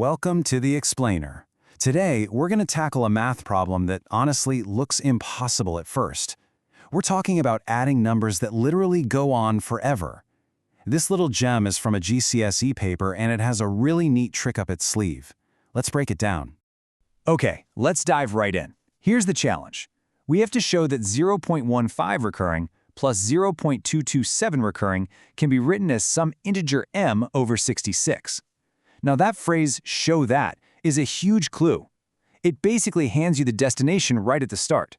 Welcome to the Explainer. Today, we're going to tackle a math problem that honestly looks impossible at first. We're talking about adding numbers that literally go on forever. This little gem is from a GCSE paper and it has a really neat trick up its sleeve. Let's break it down. Okay, let's dive right in. Here's the challenge. We have to show that 0.15 recurring plus 0.227 recurring can be written as some integer m over 66. Now that phrase, show that, is a huge clue. It basically hands you the destination right at the start.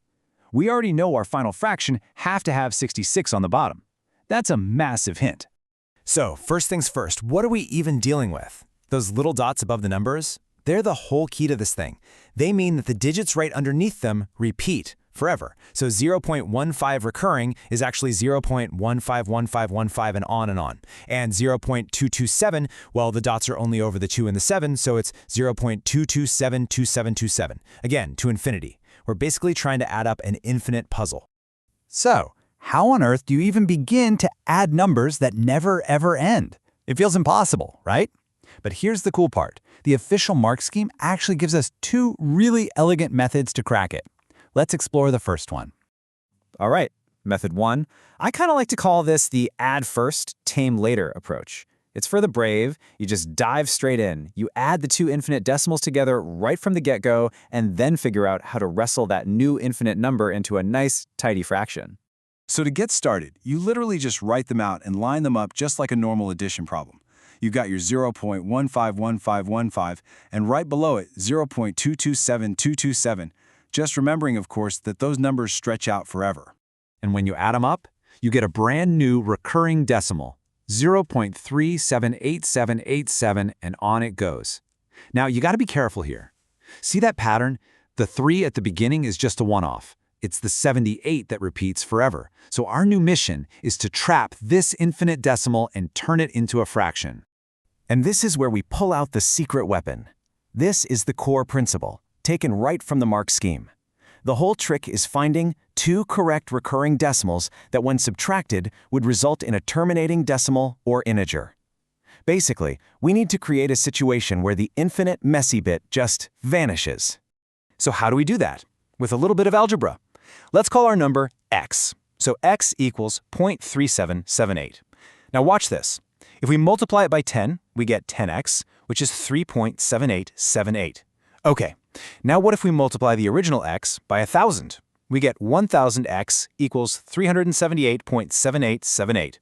We already know our final fraction have to have 66 on the bottom. That's a massive hint. So, first things first, what are we even dealing with? Those little dots above the numbers? They're the whole key to this thing. They mean that the digits right underneath them repeat forever. So 0.15 recurring is actually 0.151515 and on and on. And 0.227, well, the dots are only over the 2 and the 7, so it's 0.2272727. Again, to infinity. We're basically trying to add up an infinite puzzle. So, how on earth do you even begin to add numbers that never ever end? It feels impossible, right? But here's the cool part. The official mark scheme actually gives us two really elegant methods to crack it. Let's explore the first one. All right, method one. I kind of like to call this the add first, tame later approach. It's for the brave. You just dive straight in. You add the two infinite decimals together right from the get-go and then figure out how to wrestle that new infinite number into a nice, tidy fraction. So to get started, you literally just write them out and line them up just like a normal addition problem. You've got your 0.151515 and right below it 0.227227. Just remembering, of course, that those numbers stretch out forever. And when you add them up, you get a brand new recurring decimal, 0.378787, and on it goes. Now, you got to be careful here. See that pattern? The 3 at the beginning is just a one-off. It's the 78 that repeats forever. So our new mission is to trap this infinite decimal and turn it into a fraction. And this is where we pull out the secret weapon. This is the core principle, taken right from the mark scheme. The whole trick is finding two correct recurring decimals that when subtracted would result in a terminating decimal or integer. Basically, we need to create a situation where the infinite messy bit just vanishes. So how do we do that? With a little bit of algebra. Let's call our number x. So x equals 0.3778. Now watch this. If we multiply it by 10, we get 10x, which is 3.7878. Okay, now what if we multiply the original x by 1,000? We get 1,000x equals 378.7878.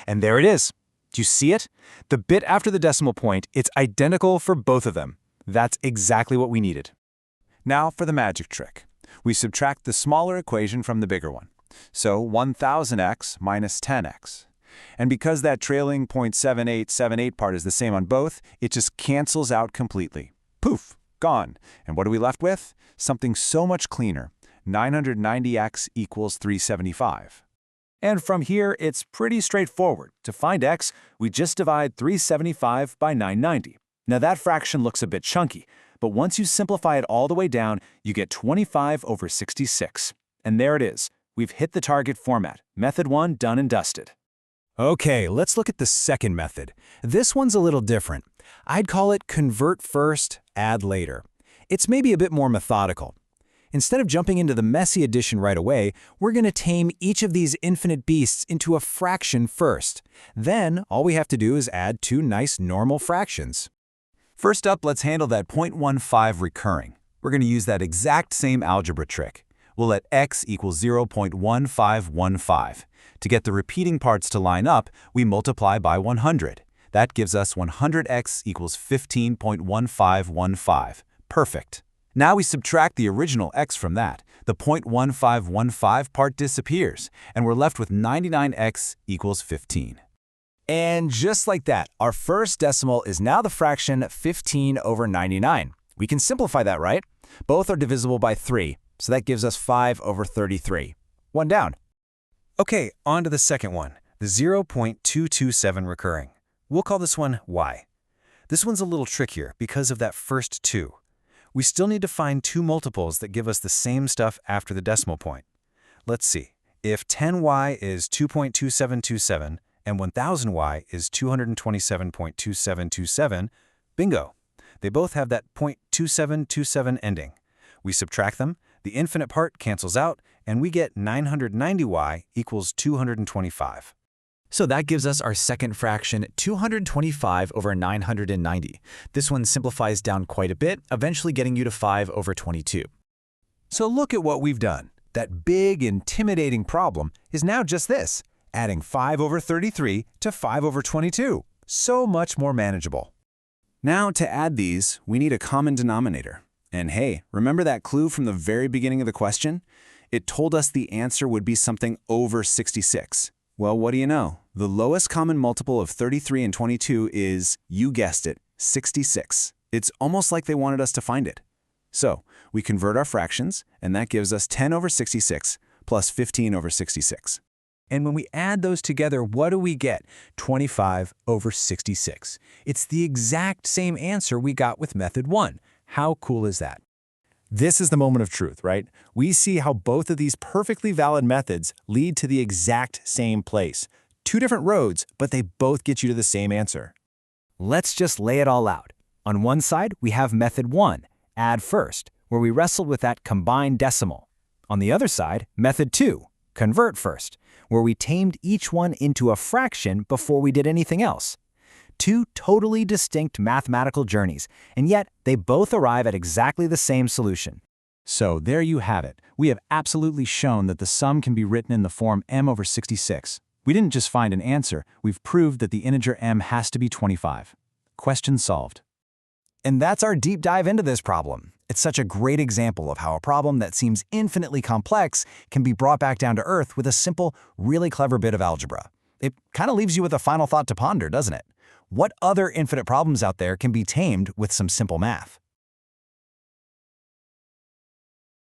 And there it is. Do you see it? The bit after the decimal point, it's identical for both of them. That's exactly what we needed. Now for the magic trick. We subtract the smaller equation from the bigger one. So 1,000x minus 10x. And because that trailing 0.7878 part is the same on both, it just cancels out completely. Poof! Gone. And what are we left with? Something so much cleaner. 990x equals 375. And from here, it's pretty straightforward. To find x, we just divide 375 by 990. Now that fraction looks a bit chunky, but once you simplify it all the way down, you get 25 over 66. And there it is. We've hit the target format. Method 1 done and dusted. Okay, let's look at the second method. This one's a little different. I'd call it convert first, add later. It's maybe a bit more methodical. Instead of jumping into the messy addition right away, we're going to tame each of these infinite beasts into a fraction first. Then, all we have to do is add two nice normal fractions. First up, let's handle that 0.15 recurring. We're going to use that exact same algebra trick. We'll let x equal 0.1515. To get the repeating parts to line up, we multiply by 100. That gives us 100x equals 15.1515. Perfect. Now we subtract the original x from that. The 0.1515 part disappears, and we're left with 99x equals 15. And just like that, our first decimal is now the fraction 15 over 99. We can simplify that, right? Both are divisible by 3, so that gives us 5 over 33. One down. Okay, on to the second one, the 0.227 recurring. We'll call this one y. This one's a little trickier because of that first 2. We still need to find two multiples that give us the same stuff after the decimal point. Let's see. If 10y is 2.2727 and 1000y is 227.2727, bingo! They both have that .2727 ending. We subtract them, the infinite part cancels out, and we get 990y equals 225. So that gives us our second fraction, 225 over 990. This one simplifies down quite a bit, eventually getting you to 5 over 22. So look at what we've done. That big, intimidating problem is now just this, adding 5 over 33 to 5 over 22. So much more manageable. Now, to add these, we need a common denominator. And hey, remember that clue from the very beginning of the question? It told us the answer would be something over 66. Well, what do you know? The lowest common multiple of 33 and 22 is, you guessed it, 66. It's almost like they wanted us to find it. So, we convert our fractions, and that gives us 10 over 66 plus 15 over 66. And when we add those together, what do we get? 25 over 66. It's the exact same answer we got with method 1. How cool is that? This is the moment of truth, right? We see how both of these perfectly valid methods lead to the exact same place. Two different roads, but they both get you to the same answer. Let's just lay it all out. On one side, we have method 1, add first, where we wrestled with that combined decimal. On the other side, method 2, convert first, where we tamed each one into a fraction before we did anything else. Two totally distinct mathematical journeys, and yet they both arrive at exactly the same solution. So there you have it. We have absolutely shown that the sum can be written in the form m over 66. We didn't just find an answer, we've proved that the integer m has to be 25. Question solved. And that's our deep dive into this problem. It's such a great example of how a problem that seems infinitely complex can be brought back down to earth with a simple, really clever bit of algebra. It kind of leaves you with a final thought to ponder, doesn't it? What other infinite problems out there can be tamed with some simple math?